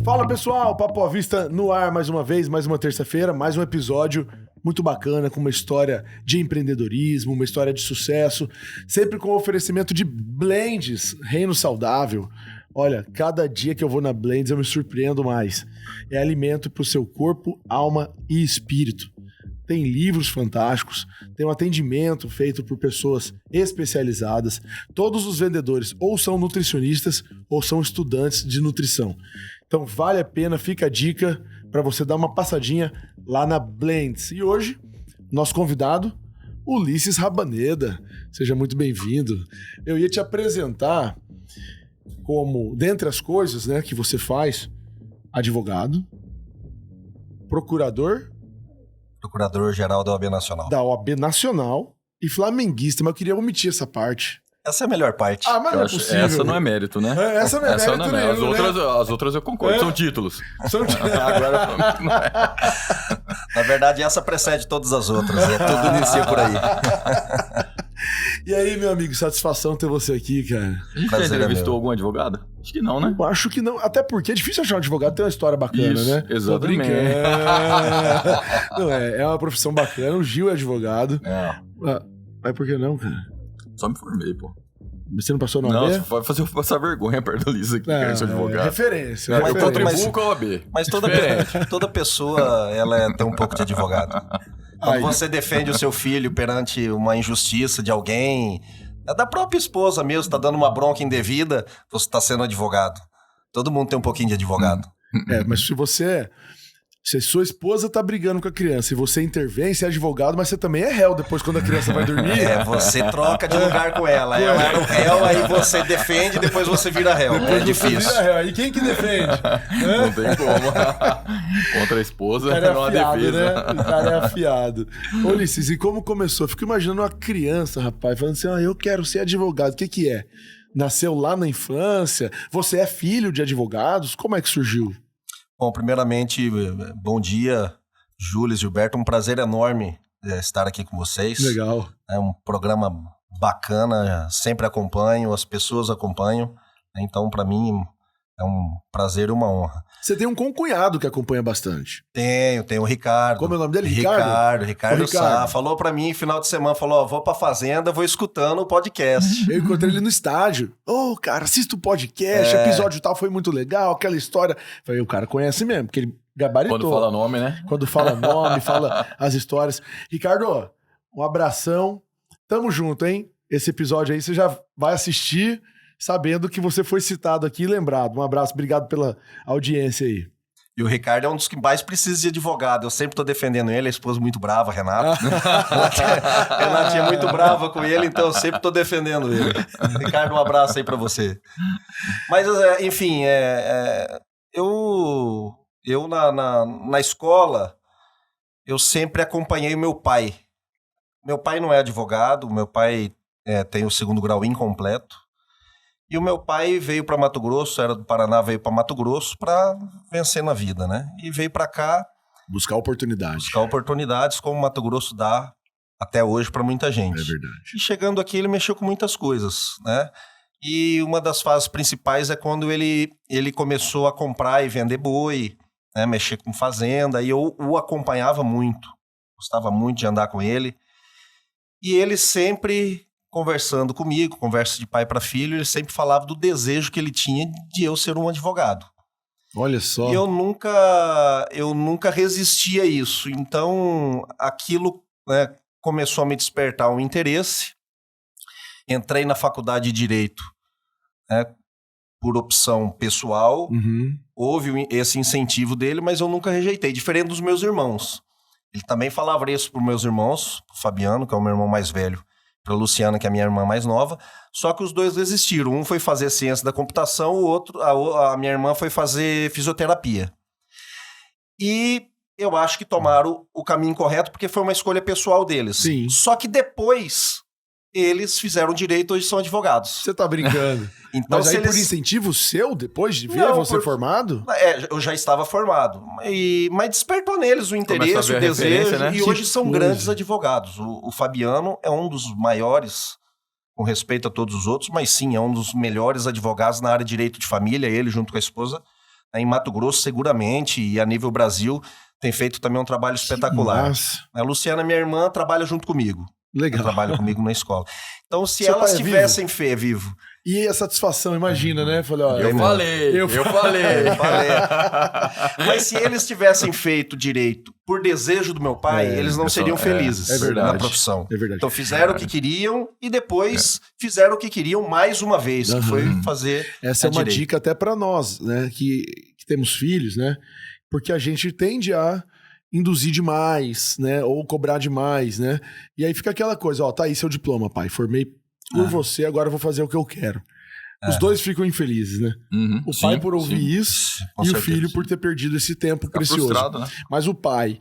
Fala pessoal, Papo à Vista no ar mais uma vez, mais uma terça-feira, mais um episódio muito bacana com uma história de empreendedorismo, uma história de sucesso, sempre com oferecimento de blends, Reino Saudável. Olha, cada dia que eu vou na Blends eu me surpreendo mais. É alimento para o seu corpo, alma e espírito. Tem livros fantásticos, tem um atendimento feito por pessoas especializadas. Todos os vendedores ou são nutricionistas ou são estudantes de nutrição. Então vale a pena, fica a dica para você dar uma passadinha lá na Blends. E hoje, nosso convidado, Ulisses Rabaneda. Seja muito bem-vindo. Eu ia te apresentar como, dentre as coisas, né, que você faz, advogado, Procurador-Geral da OAB Nacional. Da OAB Nacional e flamenguista, mas eu queria omitir essa parte. Essa é a melhor parte. Ah, mas não é possível. Essa não é mérito, né? Essa não é mérito nenhum, As outras eu concordo, são títulos. Agora não é. Na verdade, essa precede todas as outras. Tudo inicia por aí. E aí, meu amigo, satisfação ter você aqui, cara. A gente já entrevistou algum advogado? Acho que não, né? Eu acho que não. Até porque é difícil achar um advogado que tem uma história bacana, isso, né? Exatamente. Não, é uma profissão bacana. O Gil é advogado. Mas por que não, cara? Só me formei, pô. Você não passou no OAB? Não, vai fazer eu passar vergonha perto da Lisa aqui, que eu sou advogado. Referência. Eu contribuo com a OAB. Mas toda pessoa, ela tem um pouco de advogado. Quando você defende o seu filho perante uma injustiça de alguém, é da própria esposa mesmo, tá dando uma bronca indevida, você tá sendo advogado. Todo mundo tem um pouquinho de advogado. Mas se sua esposa tá brigando com a criança e você intervém, você é advogado, mas você também é réu depois quando a criança vai dormir. Você troca de lugar com ela. Ela era o réu, aí você defende, depois você vira réu. É difícil. Vira réu. E quem que defende? Não tem como. Contra a esposa, é uma afiado, defesa. Né? O cara é afiado. Ô, Ulisses, e como começou? Eu fico imaginando uma criança, rapaz, falando assim, eu quero ser advogado. O que é? Nasceu lá na infância? Você é filho de advogados? Como é que surgiu? Bom, primeiramente, bom dia, Júlio e Gilberto. Um prazer enorme estar aqui com vocês. Legal. É um programa bacana, sempre acompanho, as pessoas acompanham. Então, para mim, é um prazer e uma honra. Você tem um concunhado que acompanha bastante. Tenho o Ricardo. Como é o nome dele? Ricardo Sá. Falou pra mim, final de semana, vou pra fazenda, vou escutando o podcast. Eu encontrei ele no estádio. Cara, assista o podcast, episódio tal, foi muito legal, aquela história. Falei, o cara conhece mesmo, porque ele gabaritou. Quando fala nome, né? Quando fala nome, fala as histórias. Ricardo, um abração. Tamo junto, hein? Esse episódio aí você já vai assistir sabendo que você foi citado aqui e lembrado. Um abraço, obrigado pela audiência aí. E o Ricardo é um dos que mais precisa de advogado. Eu sempre tô defendendo ele, a esposa muito brava, Renata. Renatinha é muito brava com ele, então eu sempre tô defendendo ele. Ricardo, um abraço aí pra você. Mas, enfim, eu na escola, eu sempre acompanhei o meu pai. Meu pai não é advogado, meu pai tem o 2º grau incompleto. E o meu pai veio para Mato Grosso, era do Paraná, veio para Mato Grosso para vencer na vida, né? E veio para cá... Buscar oportunidades, como Mato Grosso dá até hoje para muita gente. É verdade. E chegando aqui, ele mexeu com muitas coisas, né? E uma das fases principais é quando ele começou a comprar e vender boi, né? Mexer com fazenda, e eu o acompanhava muito. Gostava muito de andar com ele. E ele sempre... conversando comigo, conversa de pai para filho, ele sempre falava do desejo que ele tinha de eu ser um advogado. Olha só. E eu nunca resisti a isso. Então, aquilo, né, começou a me despertar um interesse. Entrei na faculdade de Direito, né, por opção pessoal. Houve esse incentivo dele, mas eu nunca rejeitei, diferente dos meus irmãos. Ele também falava isso para os meus irmãos, o Fabiano, que é o meu irmão mais velho, para a Luciana, que é a minha irmã mais nova, só que os dois resistiram. Um foi fazer ciência da computação, o outro, a minha irmã foi fazer fisioterapia. E eu acho que tomaram o caminho correto, porque foi uma escolha pessoal deles. Sim. Só que depois eles fizeram direito, hoje são advogados. Você tá brincando. Então, mas aí por incentivo seu, depois de ver você formado? Eu já estava formado. Mas despertou neles o interesse, o desejo, né? E hoje são grandes advogados. O Fabiano é um dos maiores, com respeito a todos os outros, mas sim, é um dos melhores advogados na área de direito de família, ele junto com a esposa Em Mato Grosso, seguramente, e a nível Brasil, tem feito também um trabalho espetacular. A Luciana, minha irmã, trabalha junto comigo. Legal. Trabalha comigo na escola. Então, se Seu elas pai é tivessem fé, vivo. E a satisfação, imagina, né? Falei, ó, Eu falei. Mas se eles tivessem feito direito por desejo do meu pai, eles não seriam felizes é verdade. na profissão. É verdade. Então fizeram o que queriam e depois fizeram o que queriam mais uma vez, que foi fazer Essa é uma direito. dica até para nós, né? Que temos filhos, né? Porque a gente tende a induzir demais, né? Ou cobrar demais, né? E aí fica aquela coisa, ó, tá aí seu diploma, pai. Formei por você, agora eu vou fazer o que eu quero. Os dois ficam infelizes, né? O pai por ouvir isso Com e o certeza. filho por ter perdido esse tempo Fica precioso. frustrado, né? Mas o pai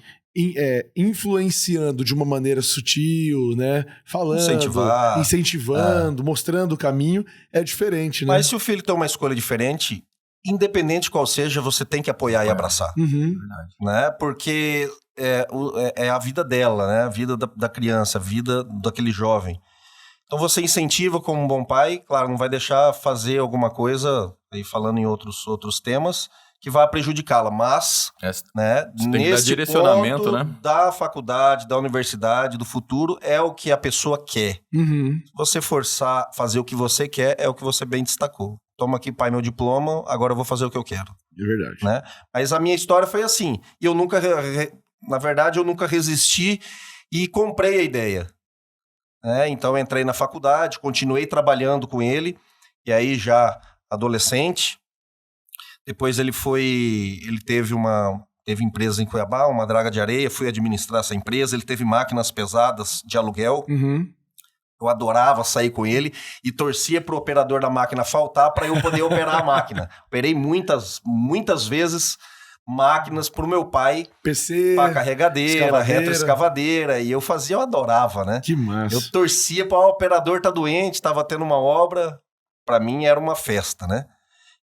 influenciando de uma maneira sutil, né? Falando, incentivando, mostrando o caminho, é diferente, né? Mas se o filho tem uma escolha diferente, independente qual seja, você tem que apoiar e abraçar. Né? Porque é a vida dela, né? A vida da criança, a vida daquele jovem. Então você incentiva como um bom pai, claro, não vai deixar fazer alguma coisa, aí falando em outros temas, que vai prejudicá-la, mas né, tem que dar nesse direcionamento, ponto né? da faculdade, da universidade, do futuro, é o que a pessoa quer. Se você forçar fazer o que você quer, é o que você bem destacou. Toma aqui, pai, meu diploma, agora eu vou fazer o que eu quero. É verdade. Né? Mas a minha história foi assim, e eu nunca, na verdade, eu nunca resisti e comprei a ideia. Então eu entrei na faculdade, continuei trabalhando com ele, e aí já adolescente, depois ele teve empresa em Cuiabá, uma draga de areia, fui administrar essa empresa, ele teve máquinas pesadas de aluguel, eu adorava sair com ele e torcia pro operador da máquina faltar para eu poder operar a máquina. Operei muitas vezes máquinas pro meu pai, PC, para carregadeira, retroescavadeira, e eu adorava, né? Que massa. Eu torcia para o operador tá doente, tava tendo uma obra, para mim era uma festa, né?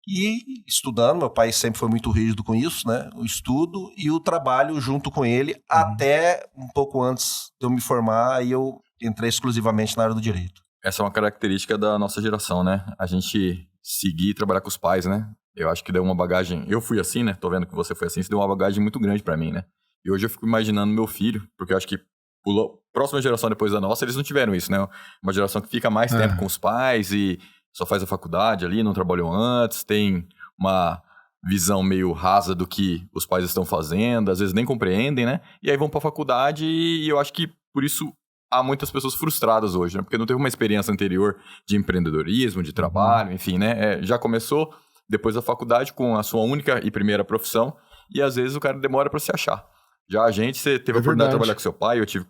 E estudando, meu pai sempre foi muito rígido com isso, né? O estudo e o trabalho junto com ele, até um pouco antes de eu me formar, aí eu entrei exclusivamente na área do direito. Essa é uma característica da nossa geração, né? A gente seguir e trabalhar com os pais, né? Eu acho que deu uma bagagem... Eu fui assim, né? Tô vendo que você foi assim. Isso deu uma bagagem muito grande pra mim, né? E hoje eu fico imaginando meu filho, porque eu acho que a próxima geração depois da nossa, eles não tiveram isso, né? Uma geração que fica mais tempo com os pais e só faz a faculdade ali, não trabalhou antes, tem uma visão meio rasa do que os pais estão fazendo, às vezes nem compreendem, né? E aí vão pra faculdade e eu acho que por isso há muitas pessoas frustradas hoje, né? Porque não teve uma experiência anterior de empreendedorismo, de trabalho, enfim, né? Já começou depois da faculdade com a sua única e primeira profissão e às vezes o cara demora para se achar. Já a gente, você teve a oportunidade de trabalhar com seu pai, eu tive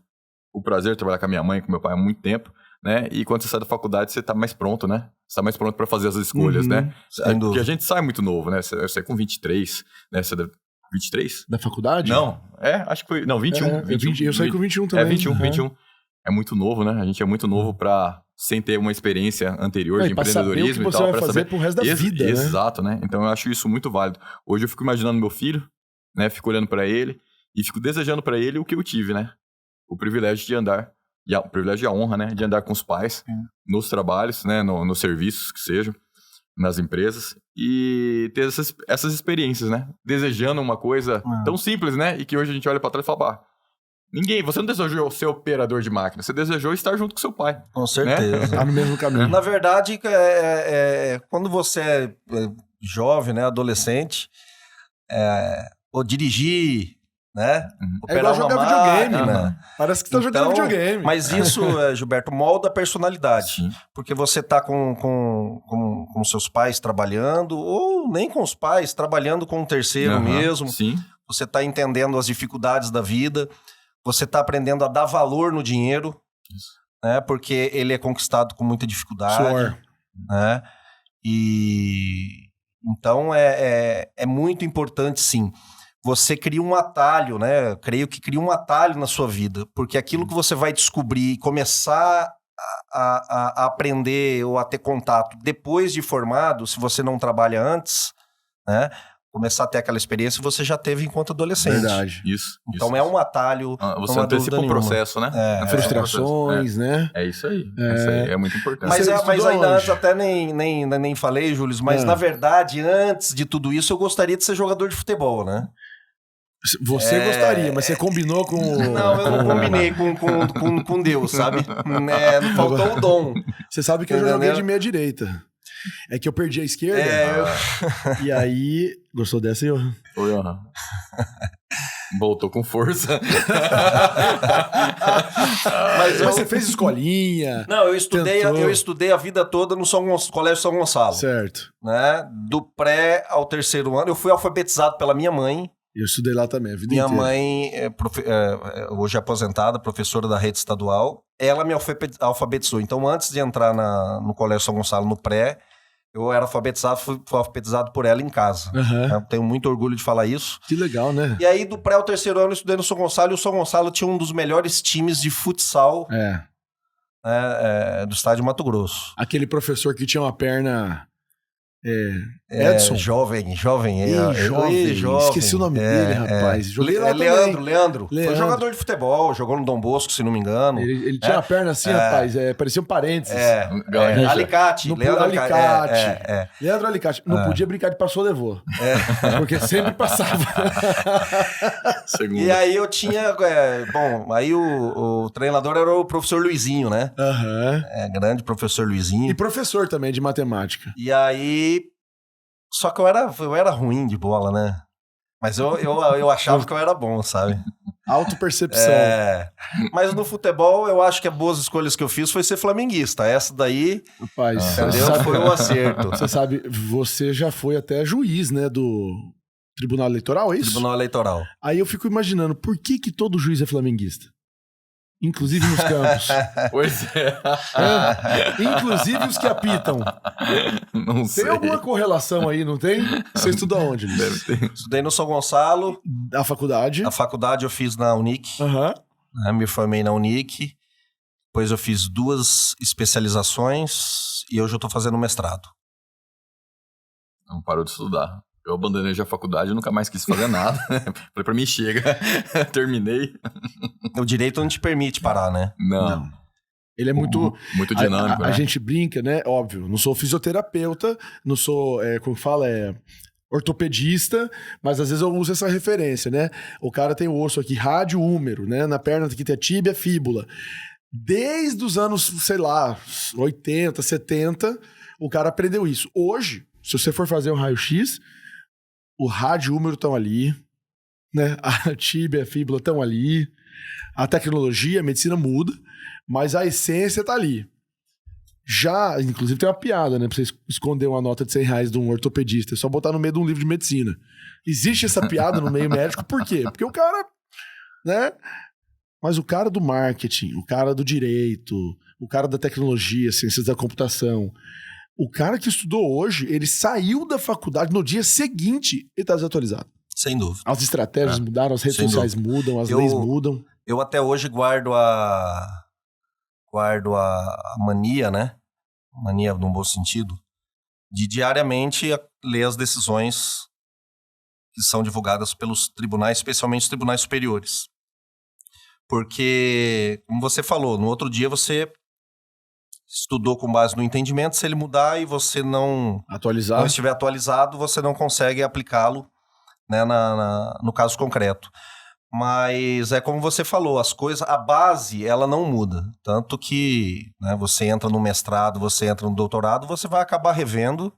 o prazer de trabalhar com a minha mãe e com meu pai há muito tempo, né? E quando você sai da faculdade, você tá mais pronto, né? Você tá mais pronto para fazer as escolhas, né? Porque a gente sai muito novo, né? Eu saí com 23, né? Você 23? Da faculdade? Não, acho que foi... Não, 21. 21 eu saí com 21 também. 21. É muito novo, né? A gente é muito novo sem ter uma experiência anterior de empreendedorismo e tal. Você vai fazer pro resto da vida, né? Exato, né? Então eu acho isso muito válido. Hoje eu fico imaginando meu filho, né? Fico olhando para ele e fico desejando para ele o que eu tive, né? O privilégio de andar, o privilégio e a honra, né? De andar com os pais nos trabalhos, né? Nos serviços que sejam, nas empresas e ter essas experiências, né? Desejando uma coisa tão simples, né? E que hoje a gente olha para trás e fala, você não desejou ser operador de máquina, você desejou estar junto com seu pai. Com certeza. Né? Tá no mesmo caminho. Na verdade, quando você é jovem, né, adolescente, ou dirigir, né? Operar igual jogar videogame, né? Parece que tá jogando videogame. Mas isso, Gilberto, molda a personalidade. Sim. Porque você tá com seus pais trabalhando, ou nem com os pais, trabalhando com um terceiro mesmo. Sim. Você tá entendendo as dificuldades da vida. Você está aprendendo a dar valor no dinheiro, né? Porque ele é conquistado com muita dificuldade. Suor. Né? E então é muito importante, sim. Você cria um atalho, né? Creio que cria um atalho na sua vida, porque aquilo que você vai descobrir e começar a aprender ou a ter contato depois de formado, se você não trabalha antes, né? começar a ter aquela experiência, você já teve enquanto adolescente. Verdade. Isso. Então isso. é um atalho. Você antecipa o processo, né? Frustrações, né? É isso aí. Isso aí é muito importante. Mas Você ainda estudou antes, onde? até nem falei, Júlio, mas na verdade, antes de tudo isso, eu gostaria de ser jogador de futebol, né? Você gostaria, mas você combinou com... Não, eu não combinei com Deus, sabe? Faltou o dom. Você sabe que eu joguei de meia direita. É que eu perdi a esquerda. E aí... Gostou dessa, Johan? Oi, Johan. Voltou com força. Mas você fez escolinha. Não, eu estudei a vida toda no Colégio São Gonçalo. Certo. Né? Do pré ao terceiro ano. Eu fui alfabetizado pela minha mãe. Eu estudei lá também, a vida Minha inteira. mãe, hoje aposentada, professora da rede estadual, ela me alfabetizou. Então, antes de entrar no Colégio São Gonçalo, no pré, eu era alfabetizado, fui alfabetizado por ela em casa. Uhum. Eu tenho muito orgulho de falar isso. Que legal, né? E aí, do pré ao terceiro ano, eu estudei no São Gonçalo, e o São Gonçalo tinha um dos melhores times de futsal do estado de Mato Grosso. Aquele professor que tinha uma perna... Edson? Jovem. Jovem. Esqueci o nome dele, rapaz. Joguei lá Leandro. Foi jogador de futebol, jogou no Dom Bosco, se não me engano. Ele tinha uma perna assim, rapaz. Parecia um parênteses. Alicate. Leandro Alicate. Leandro Alicate. Não podia brincar de passou, levou. Porque sempre passava. E aí eu tinha... aí o treinador era o professor Luizinho, né? Grande professor Luizinho. E professor também de matemática. E aí... Só que eu era ruim de bola, né? Mas eu achava que eu era bom, sabe? Autopercepção. Mas no futebol, eu acho que as boas escolhas que eu fiz foi ser flamenguista. Essa daí, rapaz, entendeu? Foi um acerto. Você sabe, você já foi até juiz, né, do Tribunal Eleitoral, é isso? Tribunal Eleitoral. Aí eu fico imaginando, por que todo juiz é flamenguista? Inclusive nos campos. Pois é. Inclusive os que apitam. Não sei. Tem alguma correlação aí, não tem? Você estudou onde, Luiz? Deve ter. Estudei no São Gonçalo. A faculdade? A faculdade eu fiz na Unic. Me formei na Unic. Depois eu fiz 2 especializações e hoje eu tô fazendo mestrado. Não parou de estudar. Eu abandonei já a faculdade e nunca mais quis fazer nada. Falei, pra mim chega. Terminei. O direito não te permite parar, né? Não. Ele é muito dinâmico, né? A gente brinca, né? Óbvio, não sou fisioterapeuta, não sou, como fala, ortopedista, mas às vezes eu uso essa referência, né? O cara tem o osso aqui, rádio húmero, né? Na perna aqui tem a tíbia, fíbula. Desde os anos, sei lá, 80, 70, o cara aprendeu isso. Hoje, se você for fazer um raio-x, o rádio húmero estão ali, né? A tíbia e a fíbula estão ali. A tecnologia, a medicina muda, mas a essência tá ali. Já, inclusive tem uma piada, né? Pra você esconder uma nota de R$100 de um ortopedista, é só botar no meio de um livro de medicina. Existe essa piada no meio médico, por quê? Porque o cara, né? Mas o cara do marketing, o cara do direito, o cara da tecnologia, ciências da computação, o cara que estudou hoje, ele saiu da faculdade no dia seguinte e tá desatualizado. Sem dúvida. As estratégias mudaram, as redes sociais mudam, as leis mudam. Eu até hoje guardo a mania, né? Mania num bom sentido, de diariamente ler as decisões que são divulgadas pelos tribunais, especialmente os tribunais superiores. Porque, como você falou, no outro dia você estudou com base no entendimento, se ele mudar e você não estiver atualizado, você não consegue aplicá-lo, né, no caso concreto. Mas é como você falou, as coisas, a base, ela não muda. Tanto que, né, você entra no mestrado, você entra no doutorado, você vai acabar revendo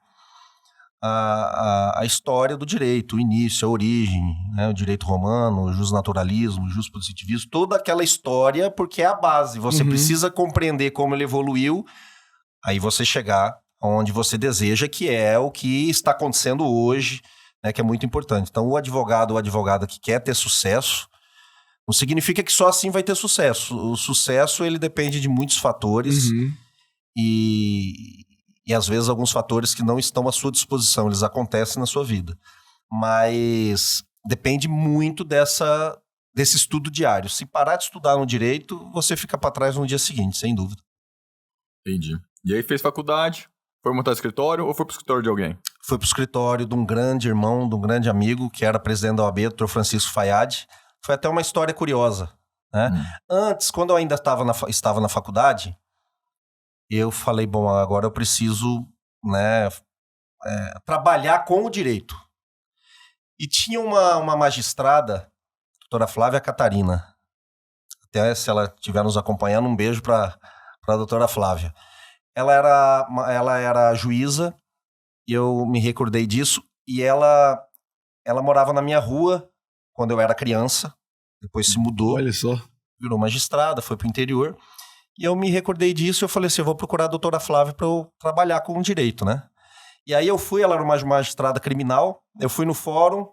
a história do direito, o início, a origem, né, o direito romano, o justnaturalismo, o justpositivismo, toda aquela história, porque é a base. Você precisa compreender como ele evoluiu, aí você chegar onde você deseja, que é o que está acontecendo hoje, né, que é muito importante. Então, o advogado ou a advogada que quer ter sucesso, não significa que só assim vai ter sucesso. O sucesso, ele depende de muitos fatores e às vezes alguns fatores que não estão à sua disposição, eles acontecem na sua vida. Mas depende muito desse estudo diário. Se parar de estudar no direito, você fica para trás no dia seguinte, sem dúvida. Entendi. E aí fez faculdade, Foi montar escritório ou foi pro escritório de alguém? Fui pro escritório de um grande irmão, de um grande amigo, que era presidente da OAB, o Dr. Francisco Fayad. Foi até uma história curiosa, né? Antes, quando eu ainda estava na faculdade, eu falei, bom, agora eu preciso, né, trabalhar com o direito. E tinha uma magistrada, a doutora Flávia Catarina. Até se ela estiver nos acompanhando, um beijo para a doutora Flávia. Ela era juíza, e eu me recordei disso, e ela morava na minha rua quando eu era criança, depois se mudou. Olha só. Virou magistrada, foi pro interior, e eu me recordei disso, e eu falei assim, eu vou procurar a doutora Flávia para eu trabalhar com o direito, né? E aí eu fui, ela era uma magistrada criminal, eu fui no fórum,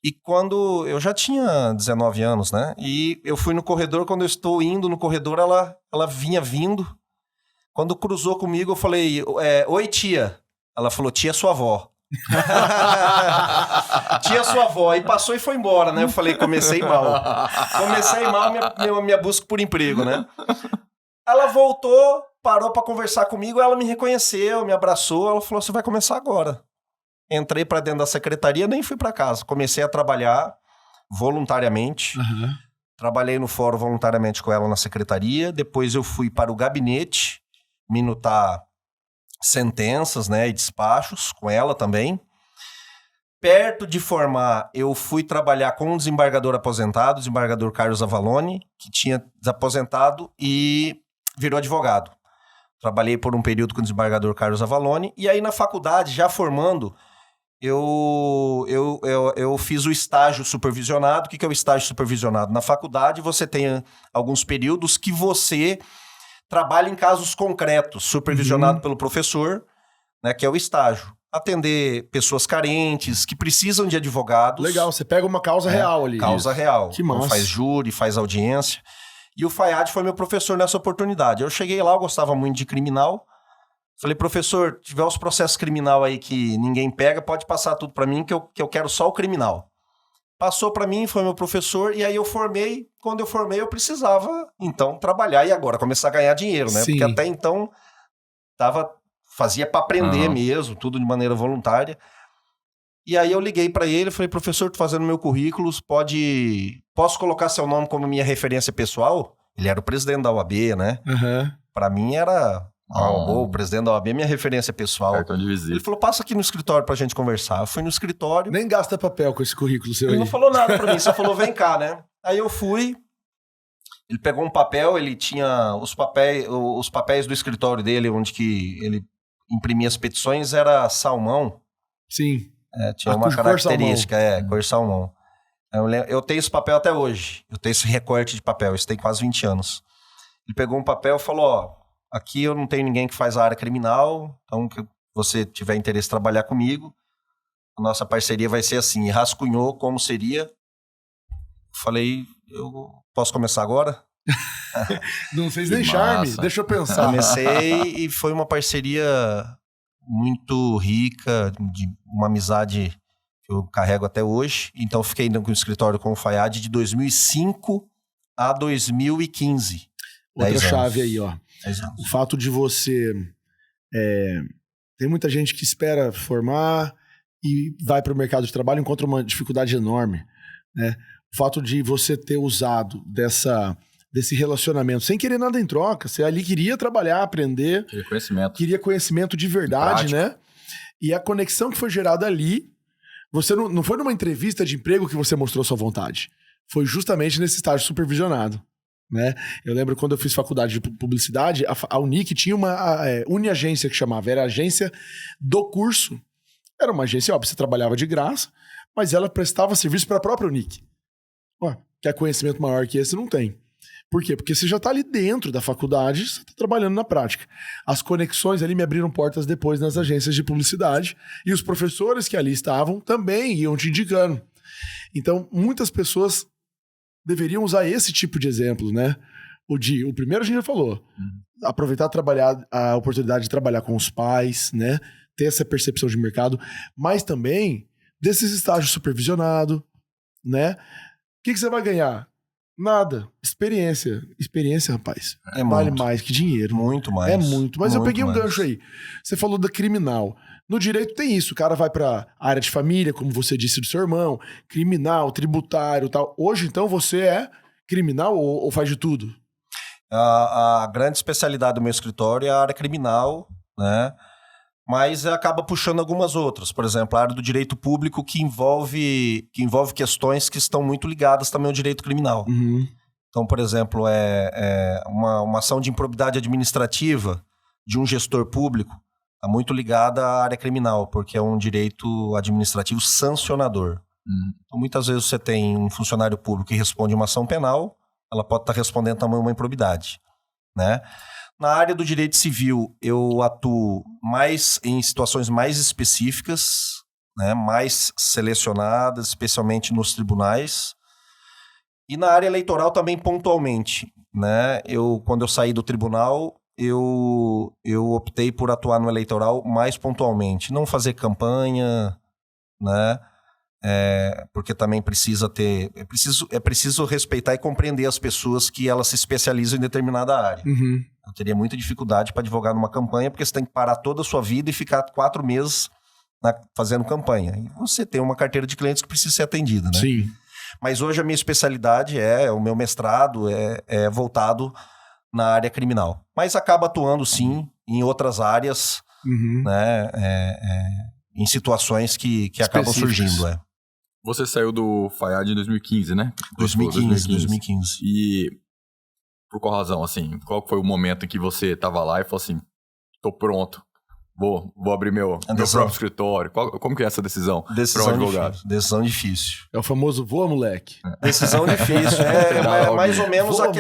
e quando eu já tinha 19 anos, né? E eu fui no corredor, quando eu estou indo no corredor, ela vinha vindo. Quando cruzou comigo, eu falei, oi, tia. Ela falou, tia, sua avó. Tia, sua avó. E passou e foi embora, né? Eu falei, comecei mal. Minha busca por emprego, né? Ela voltou, parou pra conversar comigo, ela me reconheceu, me abraçou, ela falou, você vai começar agora. Entrei pra dentro da secretaria, nem fui pra casa. Comecei a trabalhar voluntariamente. Uhum. Trabalhei no fórum voluntariamente com ela na secretaria. Depois eu fui para o gabinete minutar sentenças, né, e despachos com ela também. Perto de formar, eu fui trabalhar com um desembargador aposentado, o desembargador Carlos Avalone, que tinha desaposentado e virou advogado. Trabalhei por um período com o desembargador Carlos Avalone. E aí na faculdade, já formando, eu fiz o estágio supervisionado. O que é o estágio supervisionado? Na faculdade você tem alguns períodos que você trabalha em casos concretos, supervisionado pelo professor, né, que é o estágio. Atender pessoas carentes, que precisam de advogados. Legal, você pega uma causa real ali. Causa real. Que massa. Então faz júri, faz audiência. E o Fayad foi meu professor nessa oportunidade. Eu cheguei lá, eu gostava muito de criminal. Falei, professor, tiver os processos criminal aí que ninguém pega, pode passar tudo pra mim, que eu quero só o criminal. Passou pra mim, foi meu professor, e aí eu formei. Quando eu formei, eu precisava, então, trabalhar e agora começar a ganhar dinheiro, né? Sim. Porque até então, fazia pra aprender mesmo, tudo de maneira voluntária. E aí eu liguei pra ele, falei, professor, tô fazendo meu currículo, posso colocar seu nome como minha referência pessoal? Ele era o presidente da OAB, né? Uhum. Pra mim era... o presidente da OAB é minha referência pessoal. Cartão de visita. Ele falou, passa aqui no escritório pra gente conversar. Eu fui no escritório. Nem gasta papel com esse currículo seu Ele aí. não falou nada pra mim, só falou, vem cá, né? Aí eu fui, ele pegou um papel, ele tinha os papéis do escritório dele, onde que ele imprimia as petições, era salmão. Sim. Tinha uma característica, cor salmão. Eu tenho esse papel até hoje. Eu tenho esse recorte de papel, isso tem quase 20 anos. Ele pegou um papel e falou, ó, aqui eu não tenho ninguém que faz a área criminal, então que você tiver interesse em trabalhar comigo, a nossa parceria vai ser assim. E rascunhou como seria. Falei, eu posso começar agora? Não fez Que nem charme, massa. deixa eu pensar. Comecei e foi uma parceria muito rica, de uma amizade que eu carrego até hoje. Então fiquei no escritório com o Fayad de 2005 a 2015. Outra chave aí, ó. 10 anos. O fato de você... tem muita gente que espera formar e vai para o mercado de trabalho e encontra uma dificuldade enorme, né? O fato de você ter usado desse relacionamento sem querer nada em troca, você ali queria trabalhar, aprender, queria conhecimento de verdade, né? E a conexão que foi gerada ali, você não foi numa entrevista de emprego que você mostrou sua vontade, foi justamente nesse estágio supervisionado. Né? Eu lembro quando eu fiz faculdade de publicidade, a Unic tinha uma Uniagência que chamava, era a agência do curso. Era uma agência, óbvio, você trabalhava de graça, mas ela prestava serviço para a própria Unic. Quer conhecimento maior que esse, não tem. Por quê? Porque você já está ali dentro da faculdade, você está trabalhando na prática. As conexões ali me abriram portas depois nas agências de publicidade e os professores que ali estavam também iam te indicando. Então, muitas pessoas deveriam usar esse tipo de exemplo, né? O primeiro a gente já falou. Aproveitar a oportunidade de trabalhar com os pais, né? Ter essa percepção de mercado, mas também desses estágios supervisionados, né? O que você vai ganhar? Nada. Experiência. Experiência, rapaz. É vale muito. mais que dinheiro. Muito mais. É muito. Mas eu Muito peguei um mais. gancho aí. Você falou da criminal. No direito tem isso. O cara vai pra área de família, como você disse do seu irmão, criminal, tributário e tal. Hoje, então, você é criminal ou faz de tudo? A grande especialidade do meu escritório é a área criminal, né? Mas acaba puxando algumas outras. Por exemplo, a área do direito público que envolve questões que estão muito ligadas também ao direito criminal. Uhum. Então, por exemplo, uma ação de improbidade administrativa de um gestor público está muito ligada à área criminal, porque é um direito administrativo sancionador. Então, muitas vezes você tem um funcionário público que responde uma ação penal, ela pode estar respondendo também uma improbidade, né? Na área do direito civil, eu atuo mais em situações mais específicas, né, mais selecionadas, especialmente nos tribunais. E na área eleitoral também pontualmente, né? Quando eu saí do tribunal, eu optei por atuar no eleitoral mais pontualmente. Não fazer campanha, né? Porque também é preciso respeitar e compreender as pessoas que elas se especializam em determinada área. Uhum. Eu teria muita dificuldade para advogar numa campanha, porque você tem que parar toda a sua vida e ficar 4 meses fazendo campanha. E você tem uma carteira de clientes que precisa ser atendida, né? Sim. Mas hoje a minha especialidade o meu mestrado é voltado na área criminal. Mas acaba atuando, sim, em outras áreas, Uhum. né? Em situações que acabam surgindo. Você saiu do FAIAD em 2015, né? 2015. E por qual razão, assim? Qual foi o momento em que você tava lá e falou assim, tô pronto, vou abrir meu próprio escritório? Como que é essa decisão para um advogado? Decisão difícil. É o famoso voa, moleque. Decisão difícil. É mais ou menos Voa,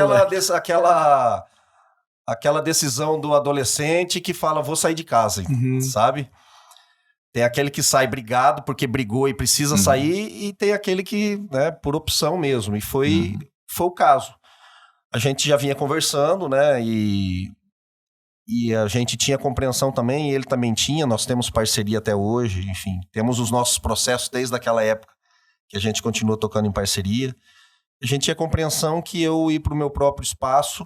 aquela decisão do adolescente que fala, vou sair de casa, Uhum. sabe? Tem aquele que sai brigado porque brigou e precisa sair, e tem aquele que, né, por opção mesmo. E foi o caso. A gente já vinha conversando, né, e a gente tinha compreensão também, e ele também tinha, nós temos parceria até hoje, enfim, temos os nossos processos desde aquela época, que a gente continua tocando em parceria. A gente tinha compreensão que eu ir para o meu próprio espaço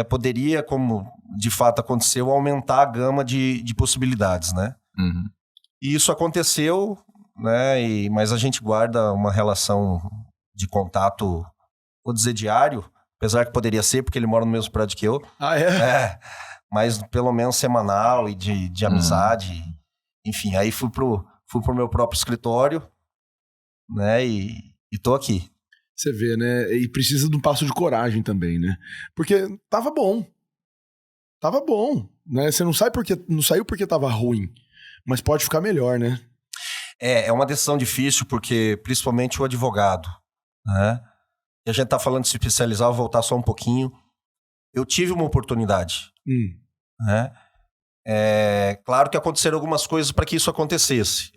poderia, como de fato aconteceu, aumentar a gama de possibilidades, né? Uhum. E isso aconteceu, né? Mas a gente guarda uma relação de contato, vou dizer diário, apesar que poderia ser, porque ele mora no mesmo prédio que eu. Ah, é? Mas pelo menos semanal e de amizade. Enfim, aí fui pro meu próprio escritório, né? E tô aqui. Você vê, né? E precisa de um passo de coragem também, né? Porque tava bom. Tava bom, né? Você não saiu porque tava ruim, mas pode ficar melhor, né? É uma decisão difícil, porque principalmente o advogado, né? E a gente tá falando de se especializar, vou voltar só um pouquinho. Eu tive uma oportunidade, né? Claro que aconteceram algumas coisas para que isso acontecesse.